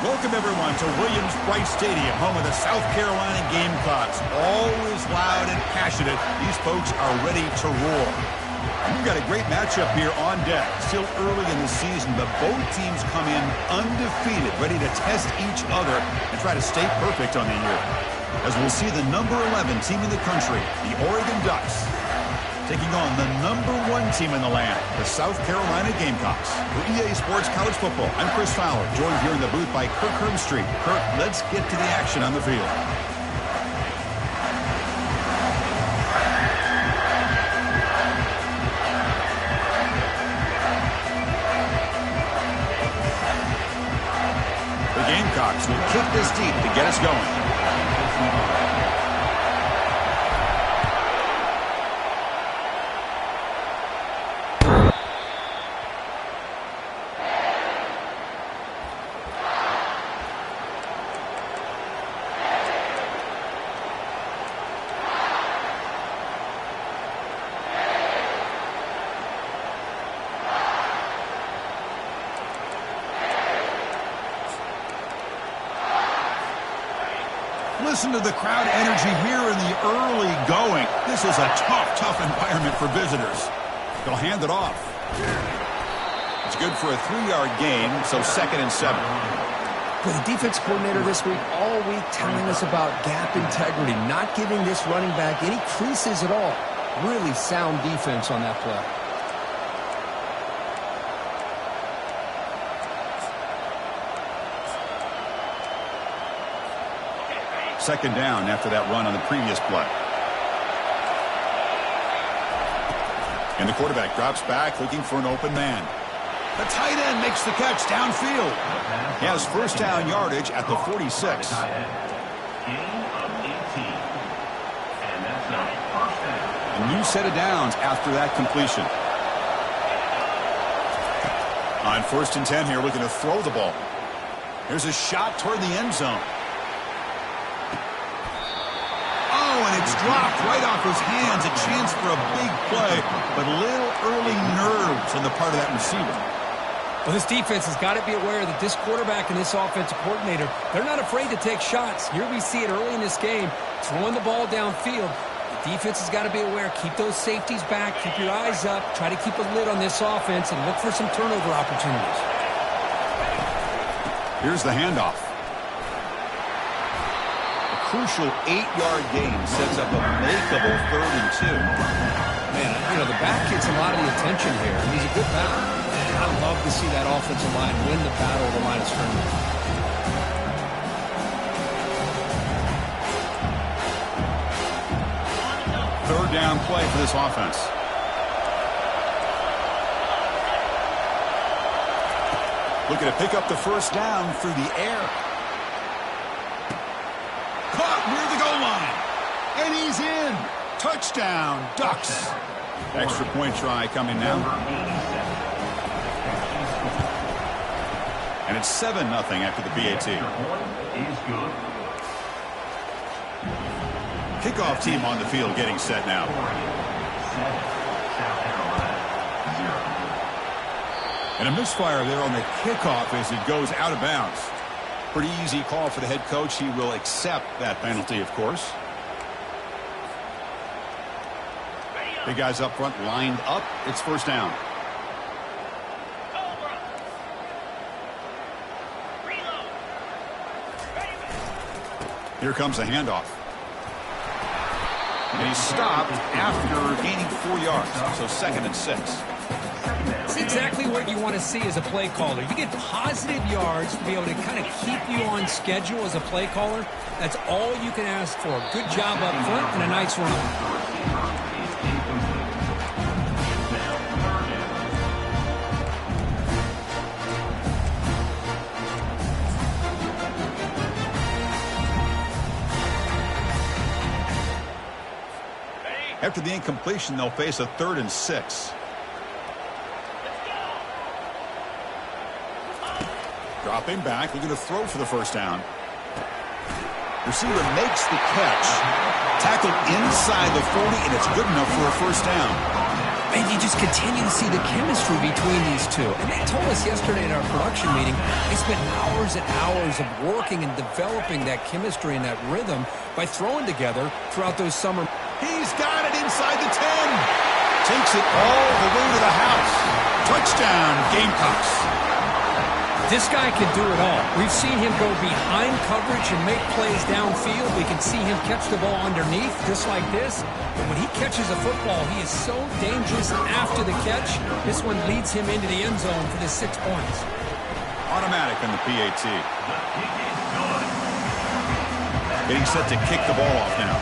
Welcome, everyone, to Williams-Brice Stadium, home of the South Carolina Gamecocks. Always loud and passionate, these folks are ready to roar. We've got a great matchup here on deck. Still early in the season, but both teams come in undefeated, ready to test each other and try to stay perfect on the year. As we'll see the number 11 team in the country, the Oregon Ducks, taking on the number 1 team in the land, the South Carolina Gamecocks. For EA Sports College Football, I'm Chris Fowler, joined here in the booth by Kirk Herbstreit. Kirk, let's get to the action on the field. The Gamecocks will kick this deep to get us going. Listen to the crowd energy here in the early going. This is a tough environment for visitors. They'll hand it off. It's good for a 3-yard gain, so 2nd and 7. Well, the defense coordinator this week, all week telling us about gap integrity, not giving this running back any creases at all. Really sound defense on that play. Second down after that run on the previous play. And the quarterback drops back looking for an open man. The tight end makes the catch downfield. He has first down yardage at the 46. A new set of downs after that completion. On 1st and 10 here, looking to throw the ball. Here's a shot toward the end zone. And it's dropped right off his hands. A chance for a big play, but a little early nerves on the part of that receiver. Well, this defense has got to be aware that this quarterback and this offensive coordinator, they're not afraid to take shots. Here we see it early in this game, throwing the ball downfield. The defense has got to be aware. Keep those safeties back. Keep your eyes up. Try to keep a lid on this offense and look for some turnover opportunities. Here's the handoff. Crucial 8-yard gain sets up a makeable 3rd and 2. Man, you know, the back gets a lot of the attention here, and he's a good back. I love to see that offensive line win the battle of the line of scrimmage. Third down play for this offense. Looking to pick up the first down through the air. Caught near the goal line. And he's in. Touchdown, Ducks. Extra point try coming now. And it's 7-0 after the PAT. Kickoff team on the field getting set now. And a misfire there on the kickoff as it goes out of bounds. Pretty easy call for the head coach. He will accept that penalty, of course. Big guys up front lined up. It's first down. Here comes a handoff. And he's stopped after gaining 4 yards. So 2nd and 6. It's exactly what you want to see as a play caller. You get positive yards to be able to kind of keep you on schedule as a play caller. That's all you can ask for. Good job up front and a nice run. After the incompletion, they'll face a 3rd and 6. Dropping back, looking to throw for the first down. Receiver makes the catch. Tackled inside the 40, and it's good enough for a first down. And you just continue to see the chemistry between these two. And they told us yesterday in our production meeting, they spent hours and hours of working and developing that chemistry and that rhythm by throwing together throughout those summer. He's got it inside the 10. Takes it all the way to the house. Touchdown, Gamecocks. This guy can do it all. We've seen him go behind coverage and make plays downfield. We can see him catch the ball underneath just like this. But when he catches a football, he is so dangerous after the catch. This one leads him into the end zone for the 6 points. Automatic on the PAT. Getting set to kick the ball off now.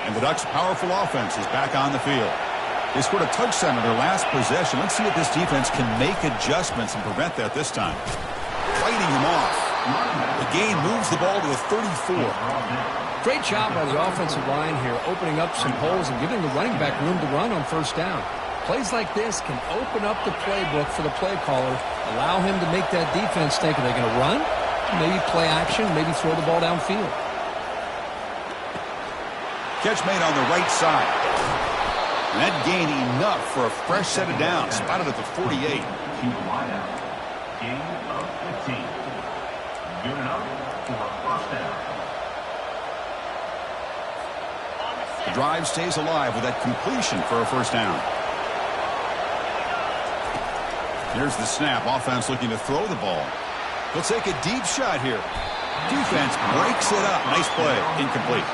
And the Ducks' powerful offense is back on the field. They scored a touchdown on their last possession. Let's see if this defense can make adjustments and prevent that this time. Fighting him off. The gain moves the ball to a 34. Great job by the offensive line here, opening up some holes and giving the running back room to run on first down. Plays like this can open up the playbook for the play caller, allow him to make that defense think, are they going to run? Maybe play action, maybe throw the ball downfield. Catch made on the right side. And that gain enough for a fresh set of downs. Spotted at the 48. Gain of 15. Good enough for a first down. The drive stays alive with that completion for a first down. Here's the snap. Offense looking to throw the ball. He'll take a deep shot here. Defense breaks it up. Nice play. Incomplete.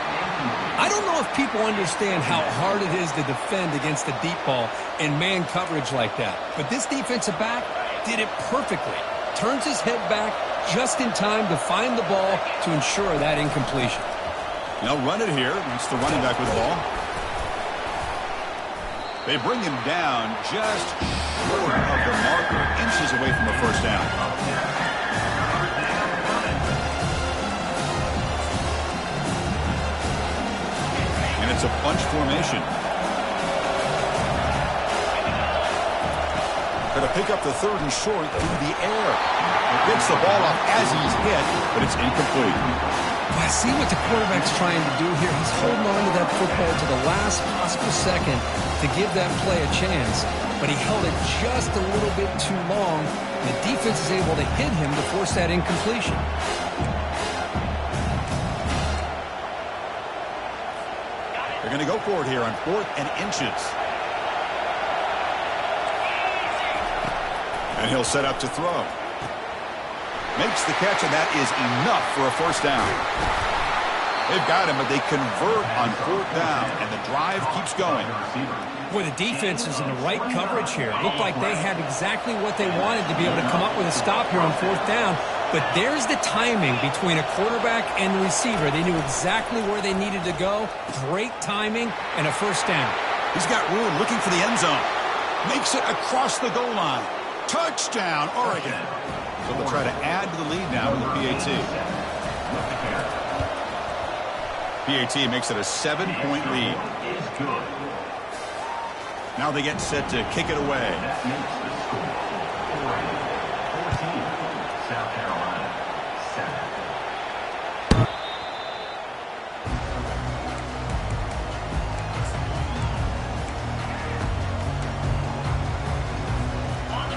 I don't know if people understand how hard it is to defend against the deep ball in man coverage like that. But this defensive back did it perfectly. Turns his head back just in time to find the ball to ensure that incompletion. They'll run it here. It's the running back with the ball. They bring him down just short of the marker, inches away from a first down. It's a bunch formation. Going to pick up the third and short through the air. He picks the ball up as he's hit, but it's incomplete. I see what the quarterback's trying to do here. He's holding on to that football to the last possible second to give that play a chance, but he held it just a little bit too long. The defense is able to hit him to force that incompletion. They're going to go for it here on 4th and inches. And he'll set up to throw. Makes the catch, and that is enough for a first down. They've got him, but they convert on 4th down, and the drive keeps going. Boy, the defense is in the right coverage here. Looked like they had exactly what they wanted to be able to come up with a stop here on 4th down. But there's the timing between a quarterback and the receiver. They knew exactly where they needed to go. Great timing and a first down. He's got room looking for the end zone. Makes it across the goal line. Touchdown, Oregon. So they'll try to add to the lead now with the PAT. PAT makes it a 7-point lead. Now they get set to kick it away. South Carolina, 7.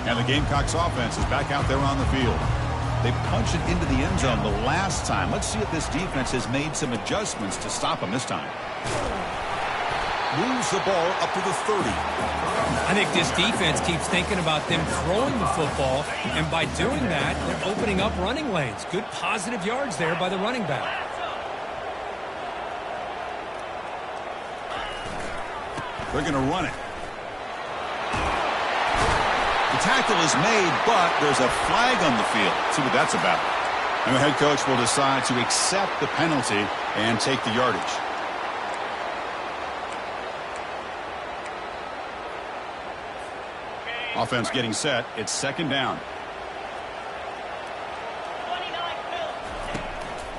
And the Gamecocks offense is back out there on the field. They punched it into the end zone the last time. Let's see if this defense has made some adjustments to stop them this time. Moves the ball up to the 30. I think this defense keeps thinking about them throwing the football, and by doing that, they're opening up running lanes. Good positive yards there by the running back. They're going to run it. The tackle is made, but there's a flag on the field. Let's see what that's about. And the head coach will decide to accept the penalty and take the yardage. Offense getting set. It's 2nd down.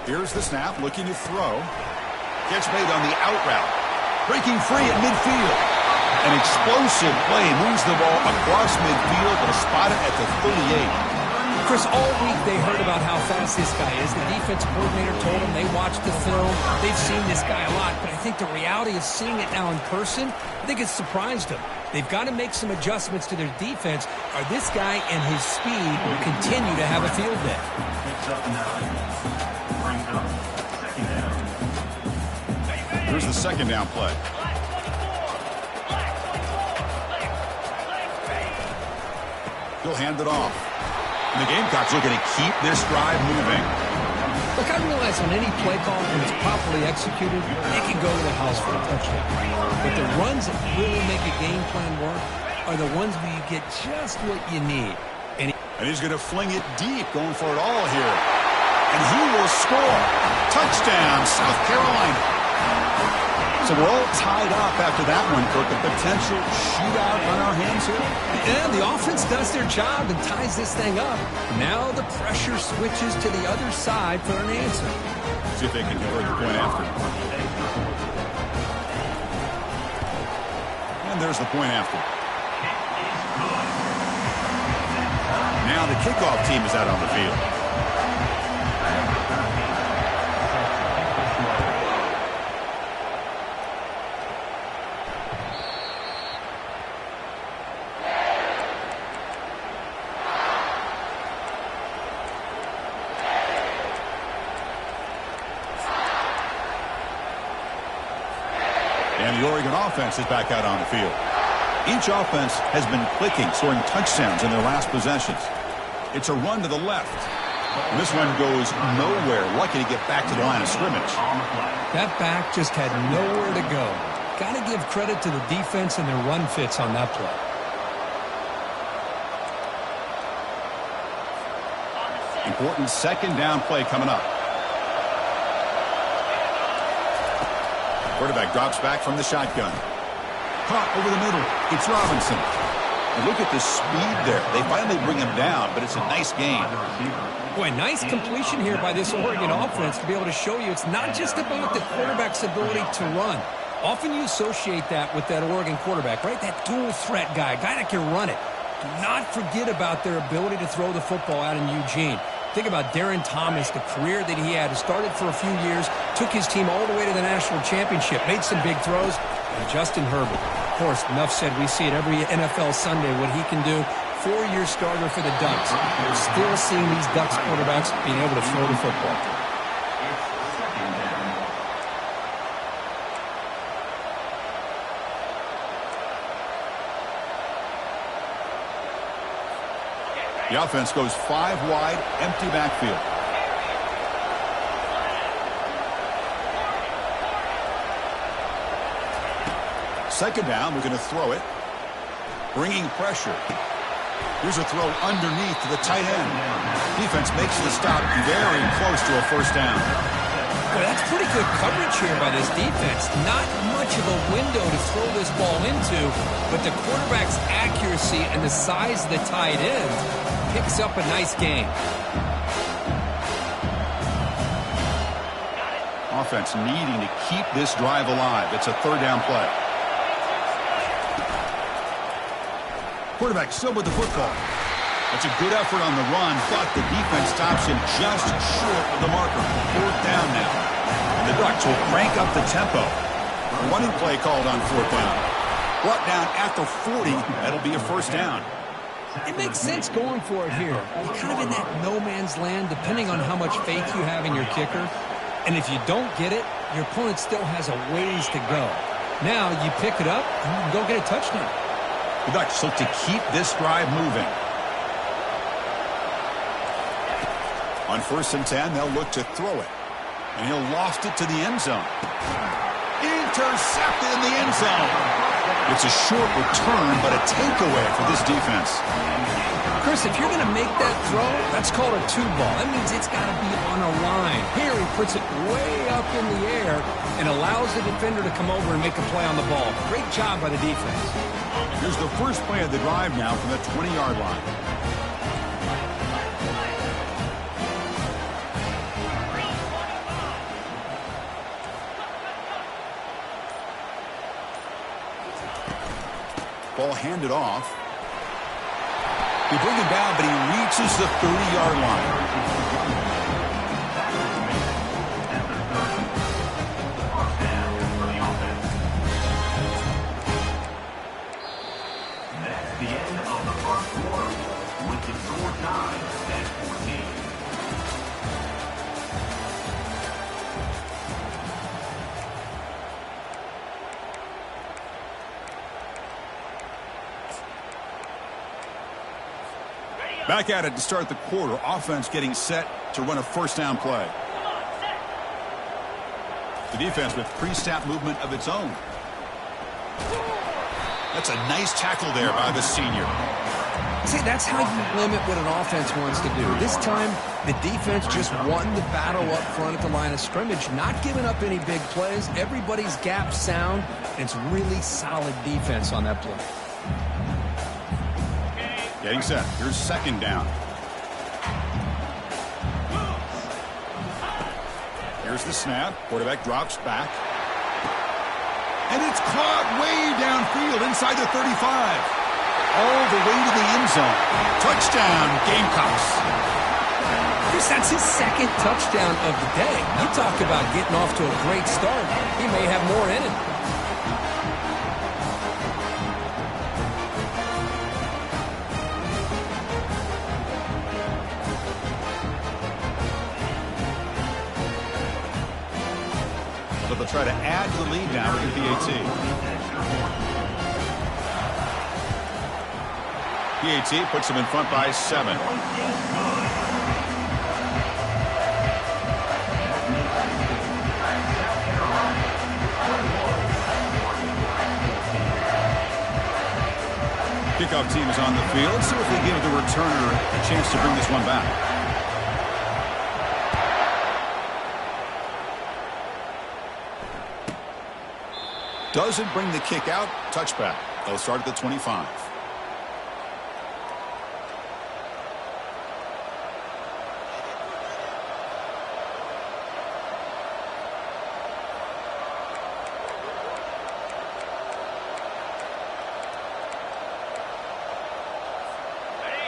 Here's the snap, looking to throw. Catch made on the out route. Breaking free at midfield. An explosive play moves the ball across midfield and spot it at the 38. Chris, all week they heard about how fast this guy is. The defense coordinator told them they watched the film. They've seen this guy a lot, but I think the reality of seeing it now in person, I think it's surprised them. They've got to make some adjustments to their defense, or this guy and his speed will continue to have a field day. Here's the second down play. He'll hand it off. And the Gamecocks looking to keep this drive moving. Look, I realize on any play call, when it's properly executed, it can go to the house for a touchdown. But the runs that really make a game plan work are the ones where you get just what you need. And he's going to fling it deep, going for it all here. And he will score. Touchdown, South Carolina. So we're all tied up after that one, Kirk. A potential shootout on our hands here. Yeah, the offense does their job and ties this thing up. Now the pressure switches to the other side for an answer. See if they can convert the point after. And there's the point after. Now the kickoff team is out on the field. And the Oregon offense is back out on the field. Each offense has been clicking, scoring touchdowns in their last possessions. It's a run to the left. And this one goes nowhere. Lucky to get back to the line of scrimmage. That back just had nowhere to go. Got to give credit to the defense and their run fits on that play. Important second down play coming up. Quarterback drops back from the shotgun. Caught over the middle. It's Robinson. And look at the speed there. They finally bring him down, but it's a nice game. Boy, nice completion here by this Oregon offense to be able to show you it's not just about the quarterback's ability to run. Often you associate that with that Oregon quarterback, right? That dual threat guy that can run it. Do not forget about their ability to throw the football out in Eugene. Think about Darren Thomas, the career that he had. He started for a few years, took his team all the way to the national championship, made some big throws. And Justin Herbert, of course, enough said, we see it every NFL Sunday, what he can do. 4-year starter for the Ducks. We're still seeing these Ducks quarterbacks being able to throw the football. The offense goes 5 wide, empty backfield. Second down, we're going to throw it. Bringing pressure. Here's a throw underneath to the tight end. Defense makes the stop very close to a first down. Well, that's pretty good coverage here by this defense. Not much of a window to throw this ball into, but the quarterback's accuracy and the size of the tight end picks up a nice game. Offense needing to keep this drive alive. It's a third down play. Quarterback still with the football. That's a good effort on the run, but the defense stops him just short of the marker. Fourth down now. And the Ducks will crank up the tempo. Running play called on fourth down. Brought down at the 40. That'll be a first down. It makes sense going for it here. You're kind of in that no man's land, depending on how much faith you have in your kicker. And if you don't get it, your opponent still has a ways to go. Now you pick it up and you can go get a touchdown. The Ducks look to keep this drive moving. On 1st and 10, they'll look to throw it. And he'll loft it to the end zone. Intercepted in the end zone. It's a short return, but a takeaway for this defense. Chris, if you're going to make that throw, that's called a two ball. That means it's got to be on a line. Here he puts it way up in the air and allows the defender to come over and make a play on the ball. Great job by the defense. Here's the first play of the drive now from the 20-yard line. Ball handed off. They bring him down, but he reaches the 30-yard line. The end of the first quarter with the score tied at 14. Back at it to start the quarter. Offense getting set to run a first down play. The defense with pre-snap movement of its own. That's a nice tackle there by the senior. See, that's how you limit what an offense wants to do. This time, the defense just won the battle up front at the line of scrimmage, not giving up any big plays. Everybody's gap sound, and it's really solid defense on that play. Getting set. Here's second down. Here's the snap. Quarterback drops back. And it's caught way downfield inside the 35. All the way to the end zone. Touchdown, Gamecocks. Chris, that's his second touchdown of the day. You talk about getting off to a great start. He may have more in it. So they'll try to add to the lead now with the PAT. PAT puts them in front by 7. Kickoff team is on the field. See if they give the returner a chance to bring this one back. Doesn't bring the kick out. Touchback. They'll start at the 25.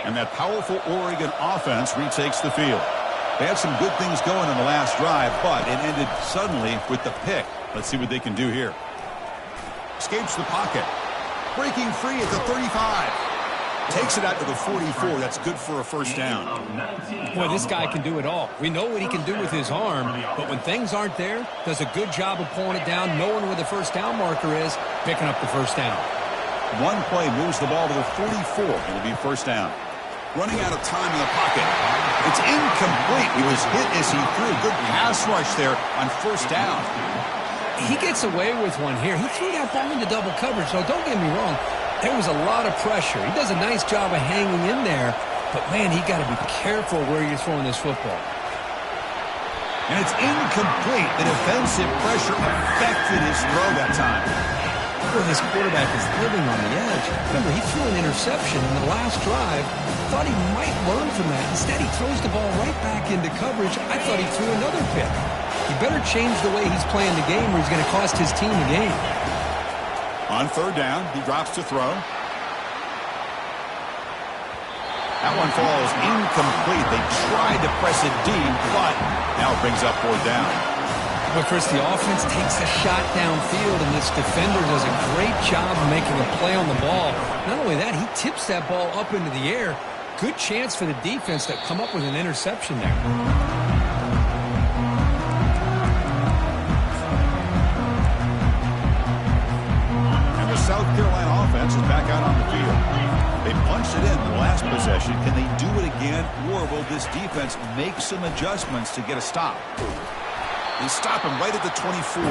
And that powerful Oregon offense retakes the field. They had some good things going in the last drive, but it ended suddenly with the pick. Let's see what they can do here. Escapes the pocket. Breaking free at the 35. Takes it out to the 44. That's good for a first down. Boy, this guy can do it all. We know what he can do with his arm, but when things aren't there, does a good job of pulling it down, knowing where the first down marker is, picking up the first down. One play moves the ball to the 44. It'll be first down. Running out of time in the pocket. It's incomplete. He was hit as he threw. Good pass rush there on first down. He gets away with one here. He threw that ball into double coverage, so don't get me wrong. There was a lot of pressure. He does a nice job of hanging in there, but, man, he got to be careful where you're throwing this football. And it's incomplete. The defensive pressure affected his throw that time. Well, this quarterback is living on the edge. Remember, he threw an interception in the last drive. Thought he might learn from that. Instead, he throws the ball right back into coverage. I thought he threw another pick. He better change the way he's playing the game or he's going to cost his team the game. On third down, he drops to throw. That one falls incomplete. They tried to press it deep, but now it brings up fourth down. But, Chris, the offense takes a shot downfield, and this defender does a great job of making a play on the ball. Not only that, he tips that ball up into the air. Good chance for the defense to come up with an interception there. South Carolina offense is back out on the field. They punched it in the last possession. Can they do it again, or will this defense make some adjustments to get a stop? They stop him right at the 24.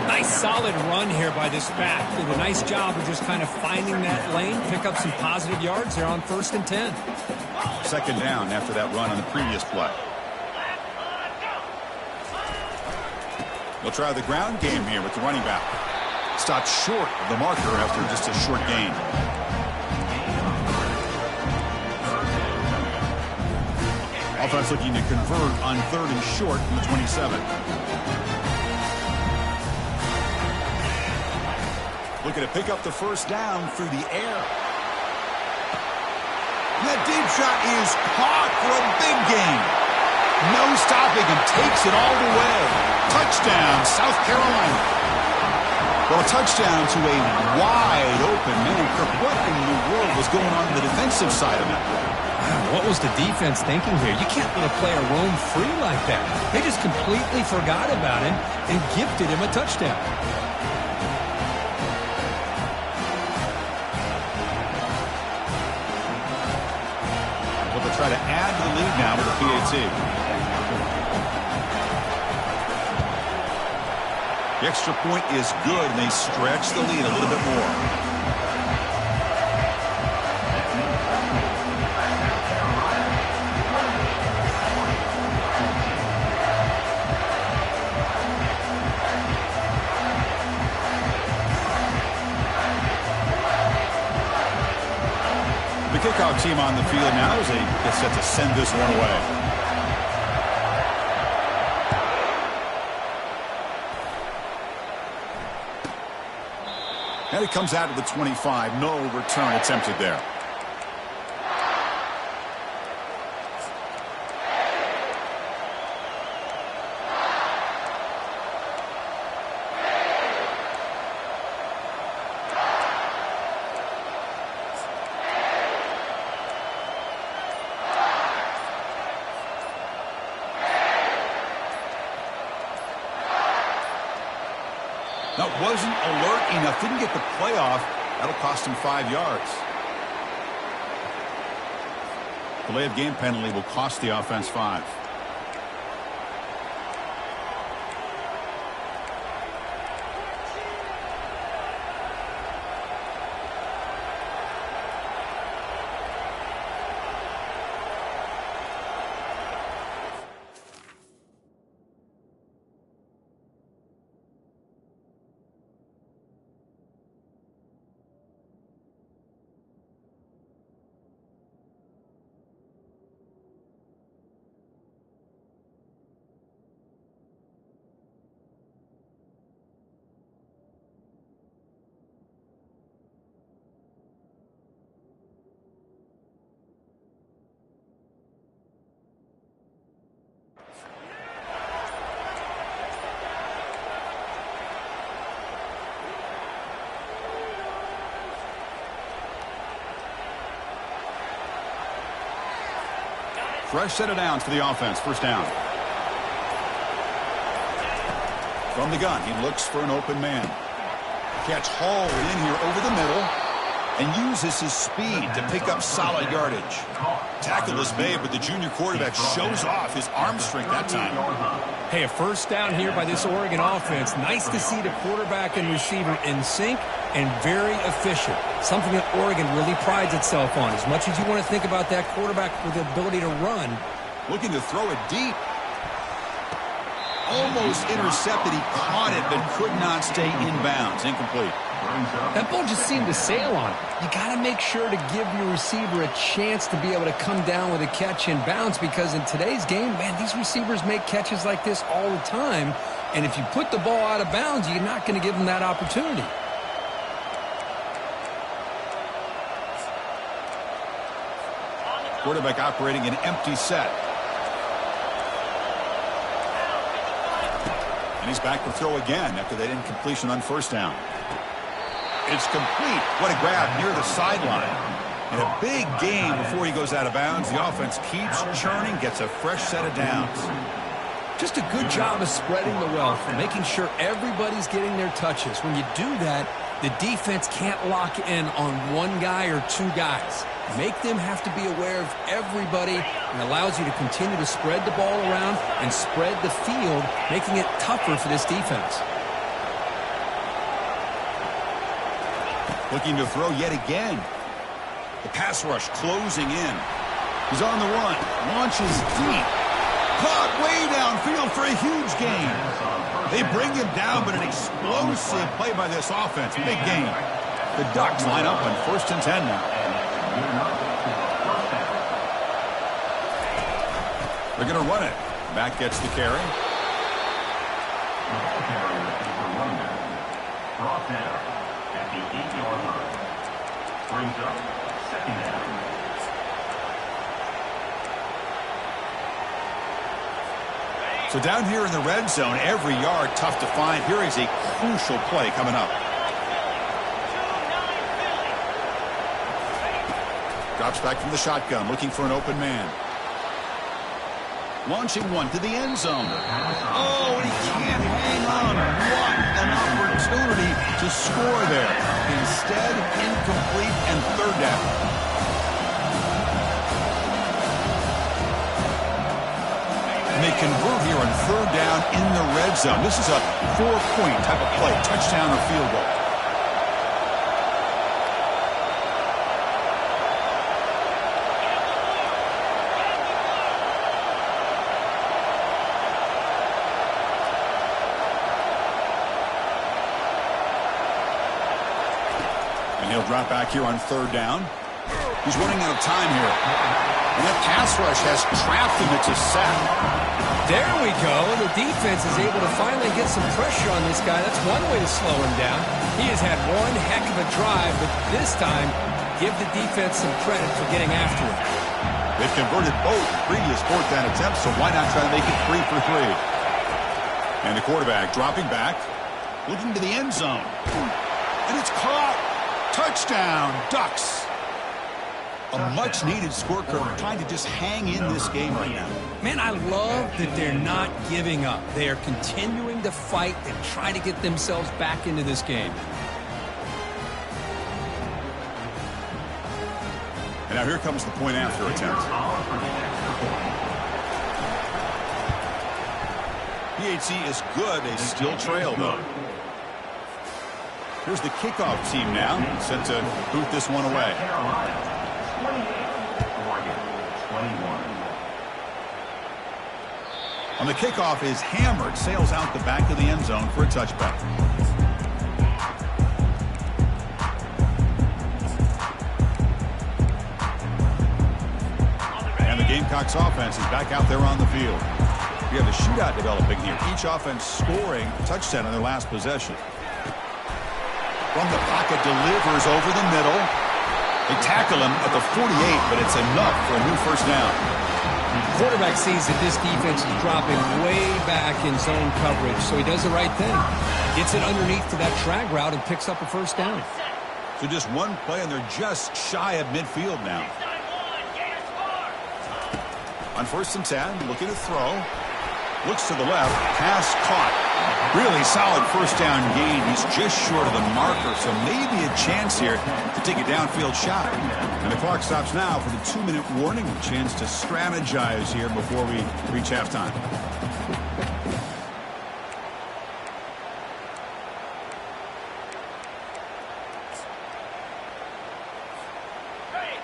Nice solid run here by this back. Did a nice job of just kind of finding that lane, pick up some positive yards there on 1st and 10. Second down after that run on the previous play. They'll try the ground game here with the running back. Stopped short of the marker after just a short gain. Offense looking to convert on 3rd and short from the 27. Looking to pick up the first down through the air. That deep shot is caught for a big gain. No stopping him. Takes it all the way. Touchdown, South Carolina. Well, a touchdown to a wide open man. Kirk, what in the world was going on the defensive side of that play? What was the defense thinking here? You can't let a player roam free like that. They just completely forgot about him and gifted him a touchdown. Well, they'll try to add to the lead now with the PAT. The extra point is good, and they stretch the lead a little bit more. Kickoff team on the field now as they get set to send this one away. And it comes out to the 25. No return attempted there. That wasn't alert enough. Didn't get the play off. That'll cost him 5 yards. Delay of game penalty will cost the offense 5. Fresh set of downs for the offense. First down. From the gun, he looks for an open man. Catch hauled in here over the middle and uses his speed to pick up solid yardage. Tackle is made, but the junior quarterback shows off his arm strength that time. Hey, a first down here by this Oregon offense. Nice to see the quarterback and receiver in sync and very efficient. Something that Oregon really prides itself on. As much as you want to think about that quarterback with the ability to run. Looking to throw it deep. Almost intercepted. He caught it, but could not stay inbounds. Incomplete. That ball just seemed to sail on it. You got to make sure to give your receiver a chance to be able to come down with a catch and bounce, because in today's game, man, these receivers make catches like this all the time. And if you put the ball out of bounds, you're not going to give them that opportunity. Quarterback operating an empty set. And he's back to throw again after that incompletion on first down. It's complete. What a grab near the sideline. And a big gain before he goes out of bounds. The offense keeps churning, gets a fresh set of downs. Just a good job of spreading the wealth and making sure everybody's getting their touches. When you do that, the defense can't lock in on one guy or two guys. Make them have to be aware of everybody, and allows you to continue to spread the ball around and spread the field, making it tougher for this defense. Looking to throw yet again. The pass rush closing in. He's on the run. Launches deep. Caught way downfield for a huge gain. They bring him down, but an explosive play by this offense. Big gain. The Ducks line up on 1st and 10 now. They're going to run it. Back gets the carry. at the 8-yard line. Brings up second down. So down here in the red zone, every yard tough to find. Here is a crucial play coming up. Drops back from the shotgun, looking for an open man. Launching one to the end zone. Oh, and he can't hang on. What an opportunity to score there. Instead, incomplete and third down. And they convert here on third down in the red zone. This is a 4-point type of play, touchdown or field goal. He'll drop back here on third down. He's running out of time here. And that pass rush has trapped him. It's a sack. There we go. The defense is able to finally get some pressure on this guy. That's one way to slow him down. He has had one heck of a drive, but this time, give the defense some credit for getting after him. They've converted both previous fourth down attempts, so why not try to make it 3 for 3? And the quarterback dropping back, looking to the end zone. And it's caught. Touchdown, Ducks. A much-needed score curve, trying to just hang in this game right now. Man, I love that they're not giving up. They are continuing to fight and try to get themselves back into this game. And now here comes the point after attempt. PHC is good. They still trail, though. Here's the kickoff team now, set to boot this one away. Carolina, 28, Oregon, 21. On the kickoff is hammered, sails out the back of the end zone for a touchback. And the Gamecocks offense is back out there on the field. We have a shootout developing here. Each offense scoring a touchdown on their last possession. From the pocket, delivers over the middle. They tackle him at the 48, but it's enough for a new first down. The quarterback sees that this defense is dropping way back in zone coverage, so he does the right thing. Gets it underneath to that drag route and picks up a first down. So just one play, and they're just shy of midfield now. On 1st and 10, looking to throw. Looks to the left, pass caught. Really solid first down gain. He's just short of the marker, so maybe a chance here to take a downfield shot. And the clock stops now for the 2-minute warning. A chance to strategize here before we reach halftime.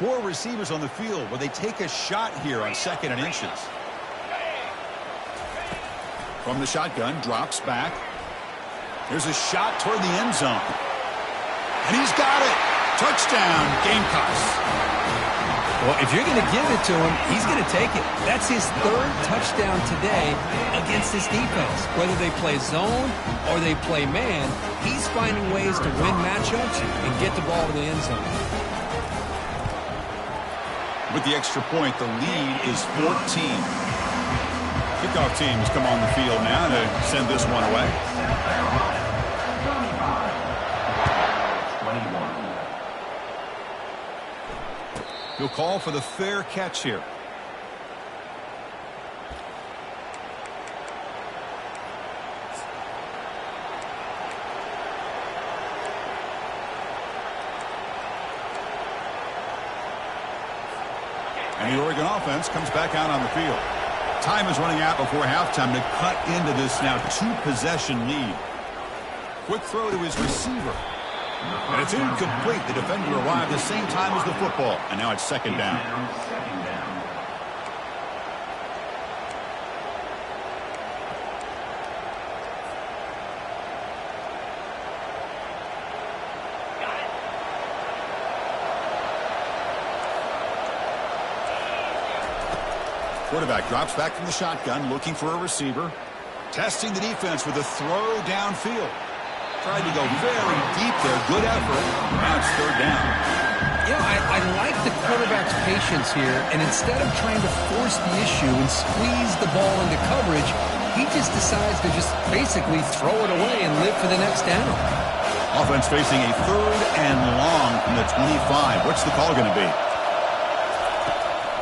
Four receivers on the field. Will they take a shot here on 2nd and inches? From the shotgun, drops back. There's a shot toward the end zone. And he's got it. Touchdown, Gamecocks. Well, if you're going to give it to him, he's going to take it. That's his 3rd touchdown today against this defense. Whether they play zone or they play man, he's finding ways to win matchups and get the ball to the end zone. With the extra point, the lead is 14. Kickoff teams come on the field now to send this one away. He'll call for the fair catch here. And the Oregon offense comes back out on the field. Time is running out before halftime to cut into this now 2-possession lead. Quick throw to his receiver. And it's incomplete. The defender arrived the same time as the football. And now it's 2nd down. Quarterback drops back from the shotgun, looking for a receiver. Testing the defense with a throw downfield. Tried to go very deep there. Good effort. Now it's third down. You know, I like the quarterback's patience here, and instead of trying to force the issue and squeeze the ball into coverage, he just decides to just basically throw it away and live for the next down. Offense facing a third and long from the 25. What's the call going to be?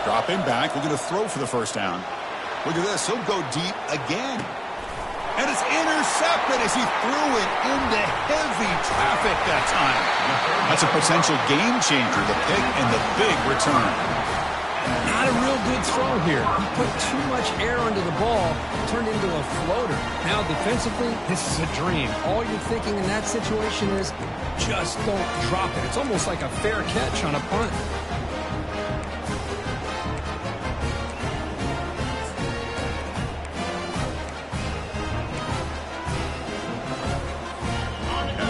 Dropping back, looking to throw for the first down. Look at this, he'll go deep again. And it's intercepted as he threw it into heavy traffic that time. That's a potential game changer, the pick and the big return. Not a real good throw here. He put too much air under the ball, turned into a floater. Now defensively, this is a dream. All you're thinking in that situation is just don't drop it. It's almost like a fair catch on a punt.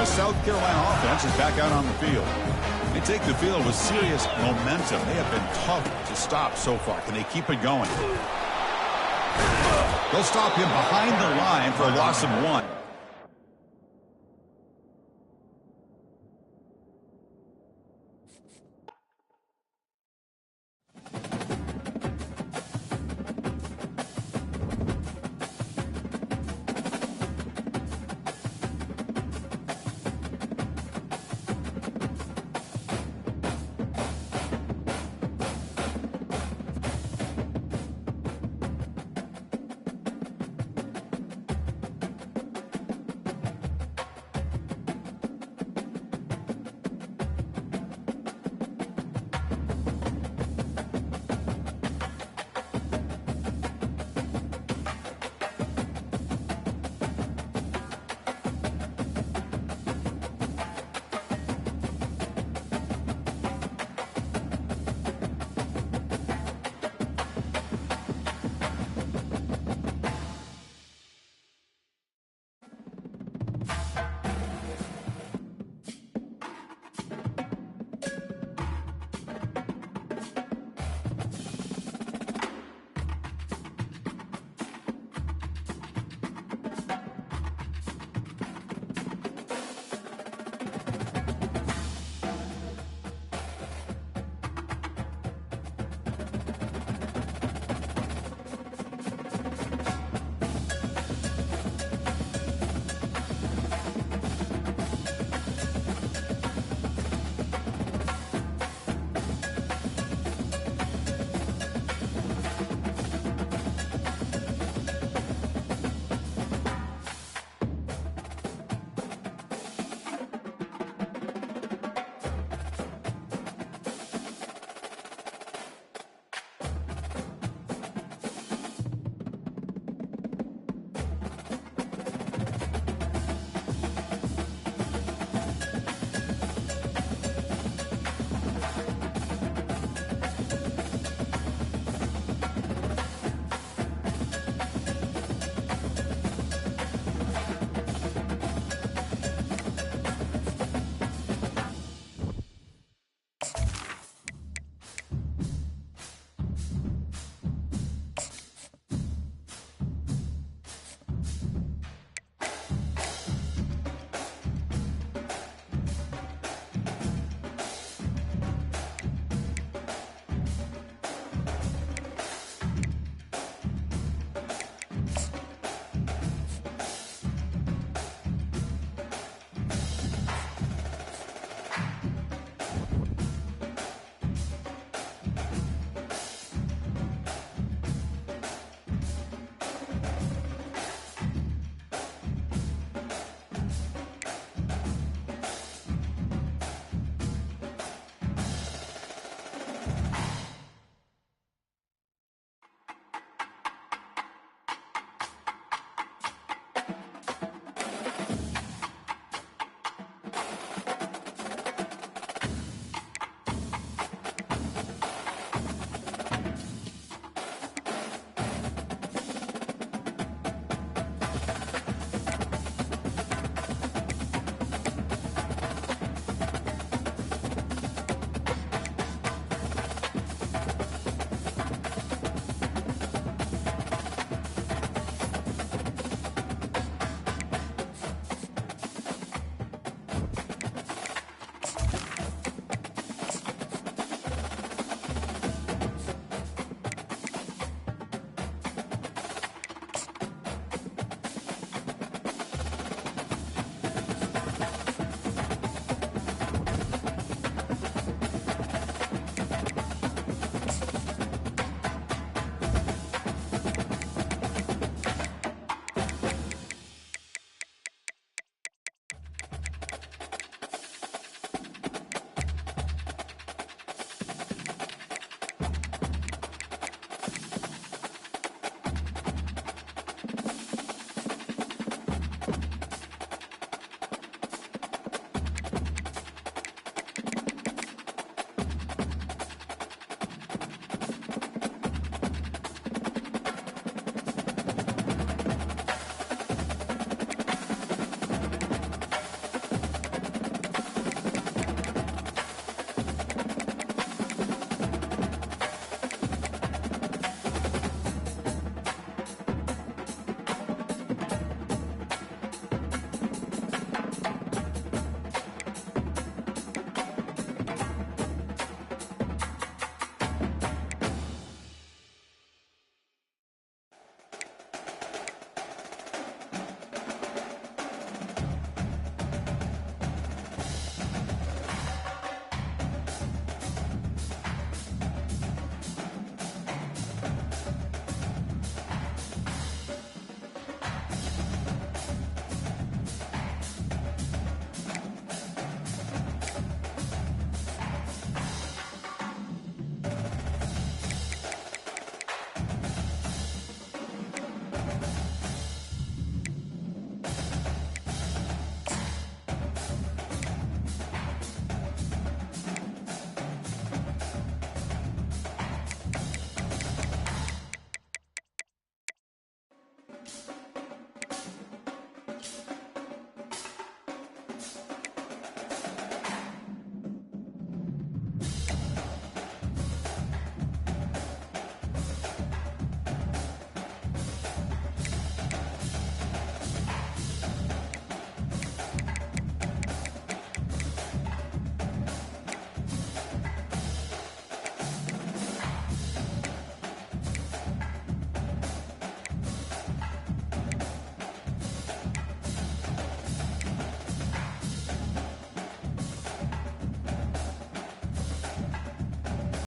South Carolina offense is back out on the field. They take the field with serious momentum. They have been tough to stop so far. Can they keep it going? They'll stop him behind the line for a loss of 1.